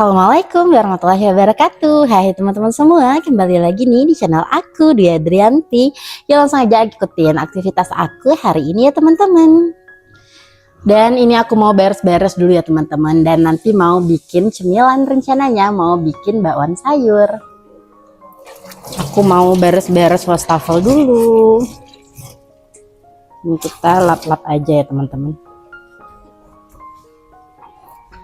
Assalamualaikum warahmatullahi wabarakatuh. Hai teman-teman semua, kembali lagi nih di channel aku, Dwi Adrianti. Ya, langsung aja ikutin aktivitas aku hari ini ya teman-teman. Dan ini aku mau beres-beres dulu ya teman-teman. Dan nanti mau bikin cemilan, rencananya mau bikin bakwan sayur. Aku mau beres-beres wastafel dulu. Ini kita lap-lap aja ya teman-teman.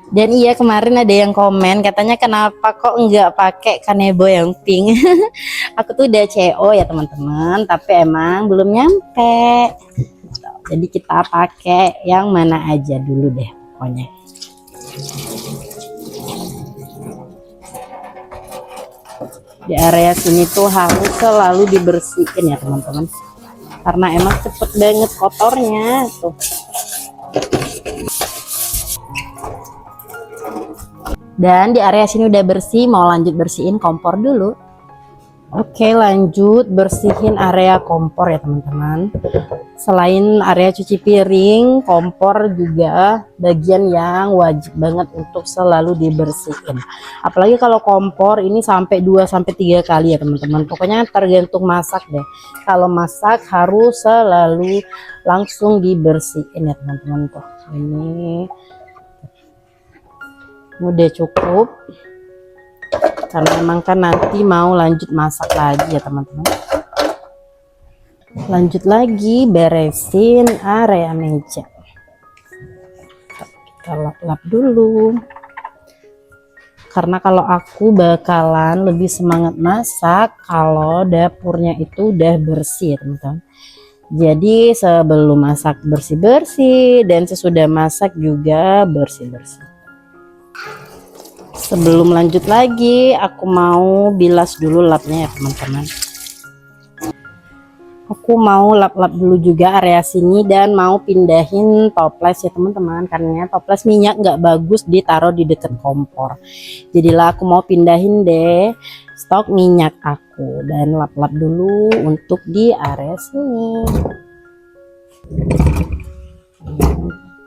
Dan iya, kemarin ada yang komen katanya kenapa kok enggak pakai kanebo yang pink. Aku tuh udah CO ya teman-teman, tapi emang belum nyampe. Jadi kita pakai yang mana aja dulu deh pokoknya. Di area sini tuh harus selalu dibersihin ya teman-teman, karena emang cepet banget kotornya tuh. Dan di area sini udah bersih, mau lanjut bersihin kompor dulu. Oke, lanjut bersihin area kompor ya teman-teman. Selain area cuci piring, kompor juga bagian yang wajib banget untuk selalu dibersihin. Apalagi kalau kompor ini sampai 2-3 kali ya teman-teman. Pokoknya tergantung masak deh. Kalau masak harus selalu langsung dibersihin ya teman-teman. Tuh ini udah cukup, karena emang kan nanti mau lanjut masak lagi ya teman-teman. Lanjut lagi beresin area meja, kita lap-lap dulu, karena kalau aku bakalan lebih semangat masak kalau dapurnya itu udah bersih ya teman-teman. Jadi sebelum masak bersih-bersih, dan sesudah masak juga bersih-bersih. Sebelum lanjut lagi, aku mau bilas dulu lapnya ya teman-teman. Aku mau lap-lap dulu juga area sini dan mau pindahin toples ya teman-teman, karena toples minyak nggak bagus ditaruh di dekat kompor. Jadilah aku mau pindahin deh stok minyak aku, dan lap-lap dulu untuk di area sini.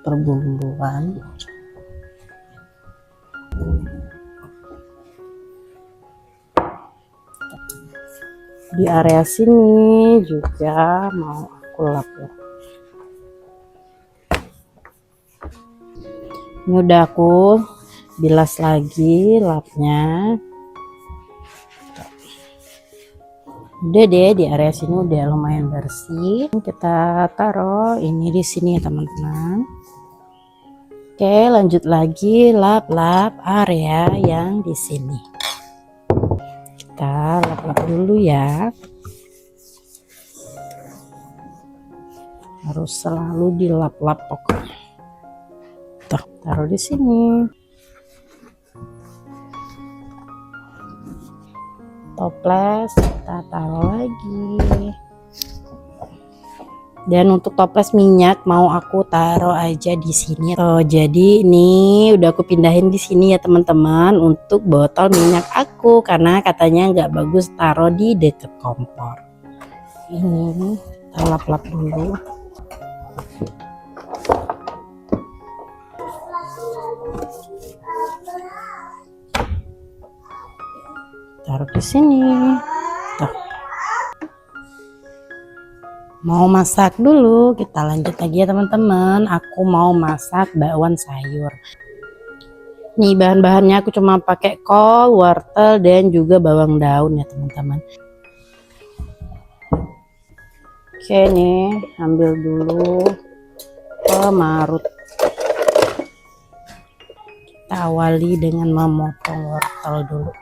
Perbumbuan. Di area sini juga mau aku lap-lap. Ini udah aku bilas lagi lapnya. Udah deh, di area sini udah lumayan bersih. Kita taruh ini di sini ya teman-teman. Oke, lanjut lagi lap-lap area yang di sini. Kita lap-lap dulu ya. Harus selalu dilap-lap pokoknya. Tuh, taruh di sini. Toples kita taruh lagi. Dan untuk toples minyak mau aku taruh aja di sini. Oh, jadi ini udah aku pindahin di sini ya teman-teman, untuk botol minyak aku, karena katanya nggak bagus taruh di dekat kompor. Ini kita lap-lap dulu. Taruh di sini. Tuh. Mau masak dulu, kita lanjut lagi ya teman-teman. Aku mau masak bakwan sayur. Nih bahan-bahannya aku cuma pakai kol, wortel, dan juga bawang daun ya teman-teman. Oke nih, ambil dulu pemarut. Kita awali dengan memotong wortel dulu.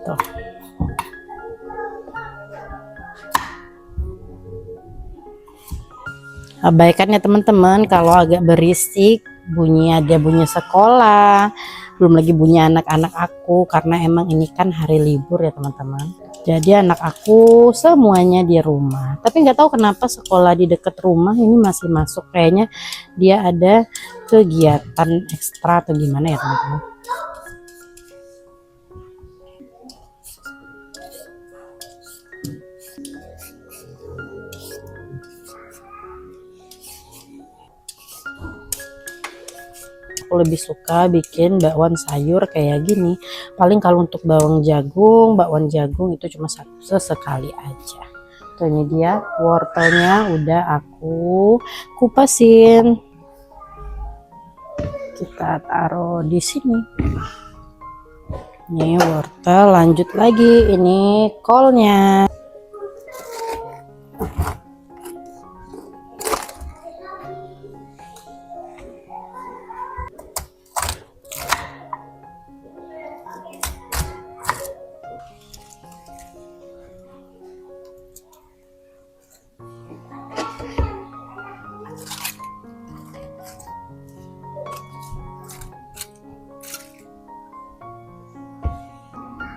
Tuh. Abaikan ya teman-teman kalau agak berisik, ada bunyi sekolah, belum lagi bunyi anak-anak aku, karena emang ini kan hari libur ya teman-teman. Jadi anak aku semuanya di rumah, tapi nggak tahu kenapa sekolah di dekat rumah ini masih masuk, kayaknya dia ada kegiatan ekstra atau gimana ya teman-teman. aku lebih suka bikin bakwan sayur kayak gini. Paling kalau untuk bakwan jagung itu cuma sesekali aja. Tuh, ini dia wortelnya udah aku kupasin. Kita taruh di sini. Ini wortel, lanjut lagi ini kolnya.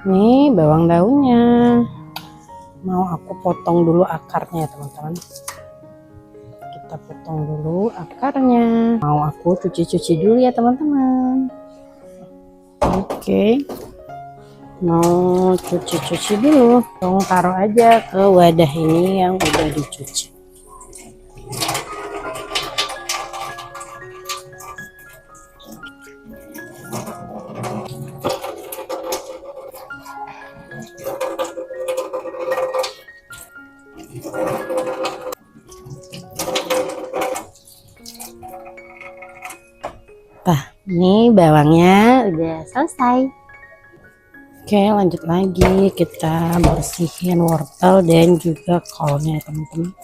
Nih bawang daunnya, mau aku potong dulu akarnya ya teman-teman. Kita potong dulu akarnya. Mau aku cuci-cuci dulu ya teman-teman. Oke, mau cuci-cuci dulu. Taruh aja ke wadah ini yang udah dicuci. Nah, ini bawangnya udah selesai. Oke, lanjut lagi kita bersihin wortel dan juga kolnya teman-teman.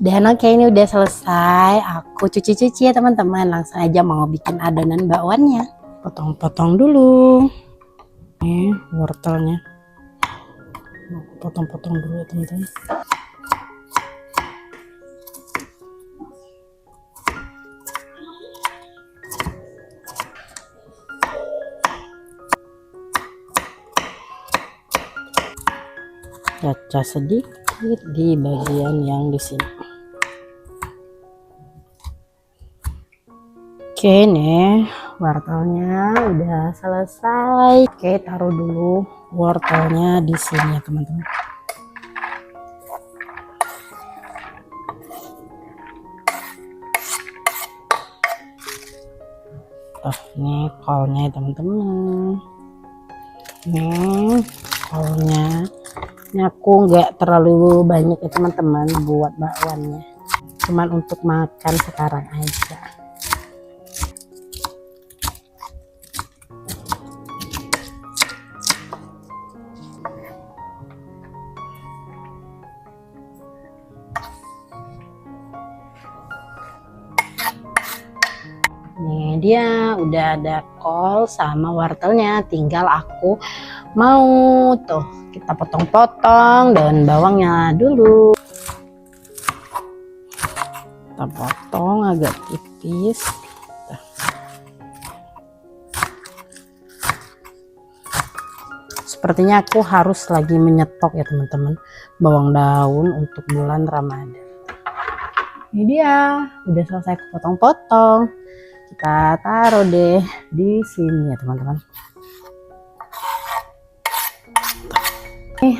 Dan oke, ini udah selesai. Aku cuci-cuci ya teman-teman. Langsung aja mau bikin adonan bakwannya. Potong-potong dulu. Nih wortelnya. Potong-potong dulu ya teman-teman. Caca sedikit di bagian yang di sini. Oke nih, wortelnya udah selesai. Oke, taruh dulu wortelnya di sini ya teman-teman. Oh, ini kolnya ya teman-teman. Ini kolnya. Ini aku nggak terlalu banyak ya teman-teman buat bakwannya. Cuman untuk makan sekarang aja. Nih dia udah ada kol sama wortelnya, tinggal aku mau tuh kita potong-potong daun bawangnya dulu. Kita potong agak tipis. Sepertinya aku harus lagi menyetok ya teman-teman bawang daun untuk bulan Ramadan. Ini dia udah selesai aku potong-potong. Kita taruh deh di sini ya teman-teman. Nih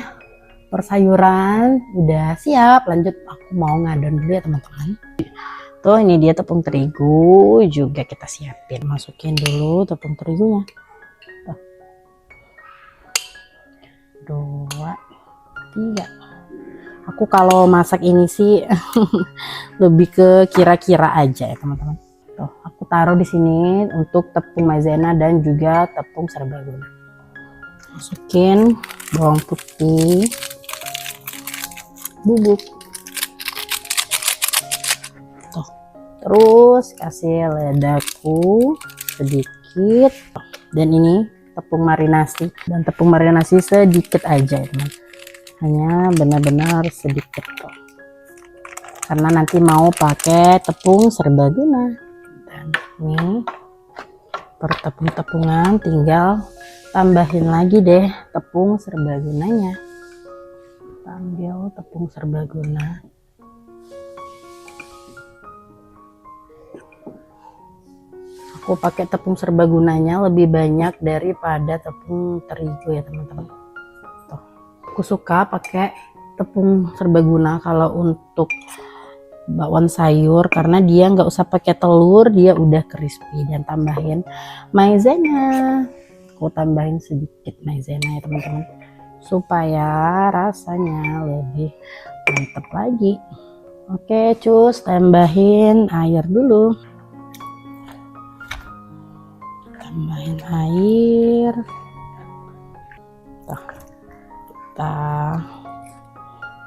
persayuran udah siap, lanjut aku mau ngadon dulu ya teman-teman. Tuh ini dia tepung terigu juga kita siapin, masukin dulu tepung terigunya. Tuh. 2, 3. Aku kalau masak ini sih lebih ke kira-kira aja ya teman-teman. Tuh, aku taruh di sini untuk tepung maizena dan juga tepung serbaguna. Masukin bawang putih bubuk. Tuh, terus kasih ledaku sedikit. Dan ini tepung marinasi, dan tepung marinasi sedikit aja ya teman. Hanya benar-benar sedikit tuh. Karena nanti mau pakai tepung serbaguna. Dan ini per tepung-tepungan tinggal tambahin lagi deh tepung serbagunanya. Ambil tepung serbaguna. Aku pakai tepung serbagunanya lebih banyak daripada tepung terigu ya teman-teman. Aku suka pakai tepung serbaguna kalau untuk bakwan sayur karena dia nggak usah pakai telur, dia udah crispy. Dan tambahin maizena. Aku tambahin sedikit maizena ya teman-teman, supaya rasanya lebih mantap lagi. Oke, cus, tambahin air dulu. Tambahin air. Kita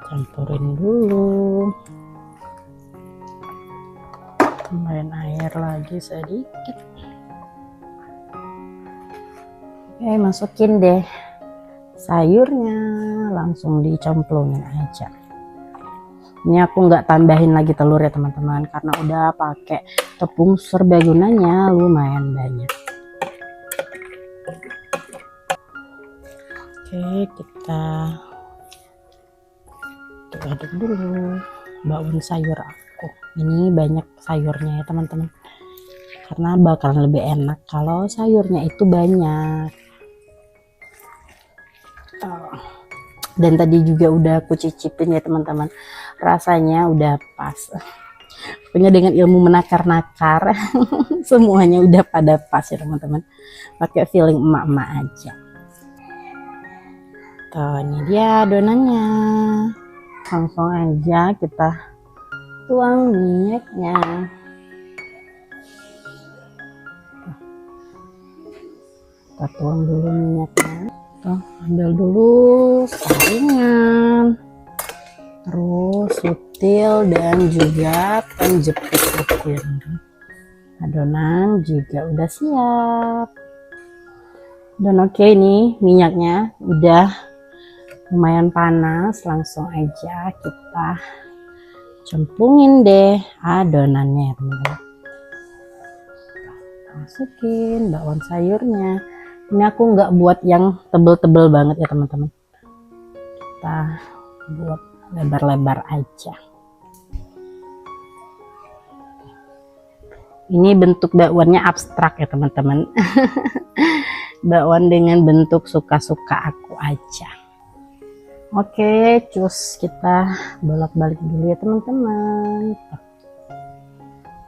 campurin dulu. Tambahin air lagi sedikit. Oke, masukin deh sayurnya, langsung dicemplungin aja. Ini aku nggak tambahin lagi telur ya teman-teman, karena udah pakai tepung serbagunanya lumayan banyak. Oke, kita aduk dulu bakwan sayur aku. Ini banyak sayurnya ya teman-teman, karena bakalan lebih enak kalau sayurnya itu banyak. Dan tadi juga udah aku cicipin ya teman-teman, rasanya udah pas. Pokoknya dengan ilmu menakar-nakar semuanya udah pada pas ya teman-teman, pakai feeling emak-emak aja. Tuh, ini dia adonannya. Langsung aja kita tuang minyaknya. Kita tuang dulu minyaknya. Tuh, ambil dulu saringan, terus sutil dan juga penjepit aku ya. Adonan juga udah siap. Dan oke, ini minyaknya udah lumayan panas, langsung aja kita cemplungin deh adonannya teman-teman. Masukin bakwan sayurnya. Ini aku nggak buat yang tebel-tebel banget ya teman-teman, kita buat lebar-lebar aja. Ini bentuk bakwannya abstrak ya teman-teman. Bakwan dengan bentuk suka-suka aku aja. Oke, cus, kita bolak-balik dulu ya teman-teman.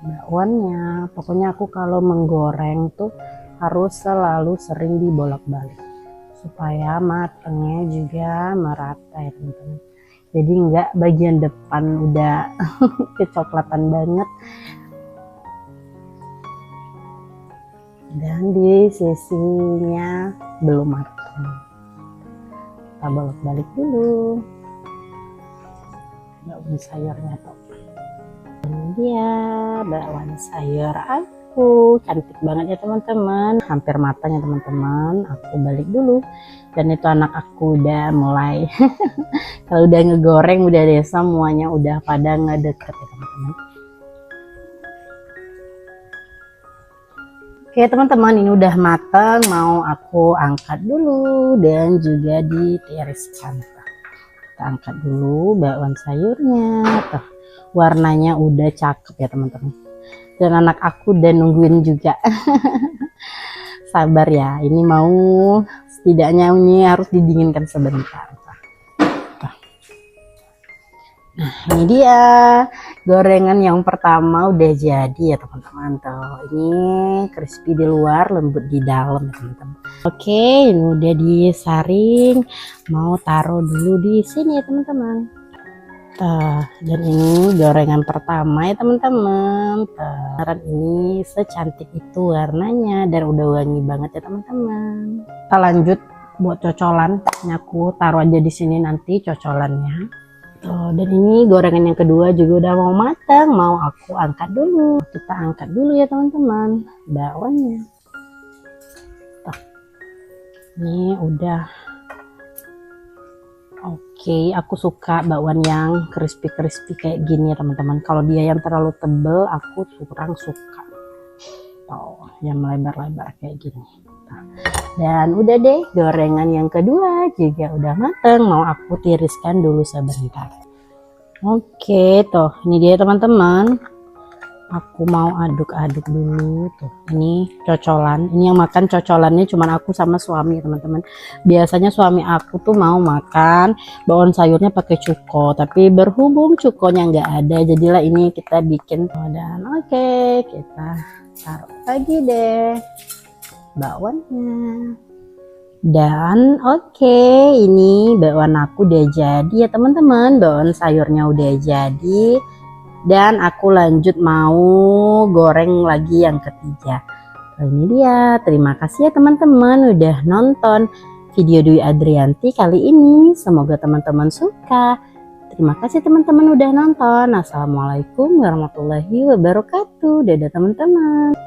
Bakwannya, pokoknya aku kalau menggoreng tuh harus selalu sering dibolak-balik supaya matangnya juga merata ya teman-teman. Jadi enggak bagian depan udah kecoklatan banget dan di sisinya belum matang. Kita bolak-balik dulu bakwan sayurnya tuh. Ini dia bakwan sayur aku, cantik banget ya teman-teman, hampir matang ya teman-teman. Aku balik dulu, dan itu anak aku udah mulai kalau udah ngegoreng udah deh semuanya udah pada ngedeket ya teman-teman. Oke teman-teman, ini udah matang, mau aku angkat dulu dan juga ditiriskan. Kita angkat dulu bakwan sayurnya. Tuh, warnanya udah cakep ya teman-teman. Dan anak aku udah nungguin juga. Sabar ya, ini mau setidaknya ini harus didinginkan sebentar. Nah, ini dia gorengan yang pertama udah jadi ya teman-teman. Tuh, ini crispy di luar, lembut di dalam ya teman-teman. Oke, ini udah disaring, mau taruh dulu di sini ya teman-teman. Dan ini gorengan pertama ya teman-teman. Ini secantik itu warnanya dan udah wangi banget ya teman-teman. Kita lanjut buat cocolan. Ini aku taruh aja di sini nanti cocolannya. Dan ini gorengan yang kedua juga udah mau matang, mau aku angkat dulu. Kita angkat dulu ya teman-teman bakwannya. Ini udah. Oke, aku suka bakwan yang crispy-crispy kayak gini ya teman-teman. Kalau dia yang terlalu tebel aku kurang suka. Oh, yang melebar-lebar kayak gini. Dan udah deh, gorengan yang kedua juga udah mateng, mau aku tiriskan dulu sebentar. Oke, tuh ini dia teman-teman. Aku mau aduk-aduk dulu tuh. Ini cocolan. Ini yang makan cocolannya cuman aku sama suami, teman-teman. Biasanya suami aku tuh mau makan bawang sayurnya pakai cuko, tapi berhubung cukonya nggak ada, jadilah ini kita bikin. Dan oke, kita taruh lagi deh bakwannya. Dan oke, ini bakwan aku udah jadi ya teman-teman. Bakwan sayurnya udah jadi. Dan aku lanjut mau goreng lagi yang ketiga. Nah, ini dia. Terima kasih ya teman-teman udah nonton video Dwi Adrianti kali ini. Semoga teman-teman suka. Terima kasih teman-teman udah nonton. Assalamualaikum warahmatullahi wabarakatuh. Dadah teman-teman.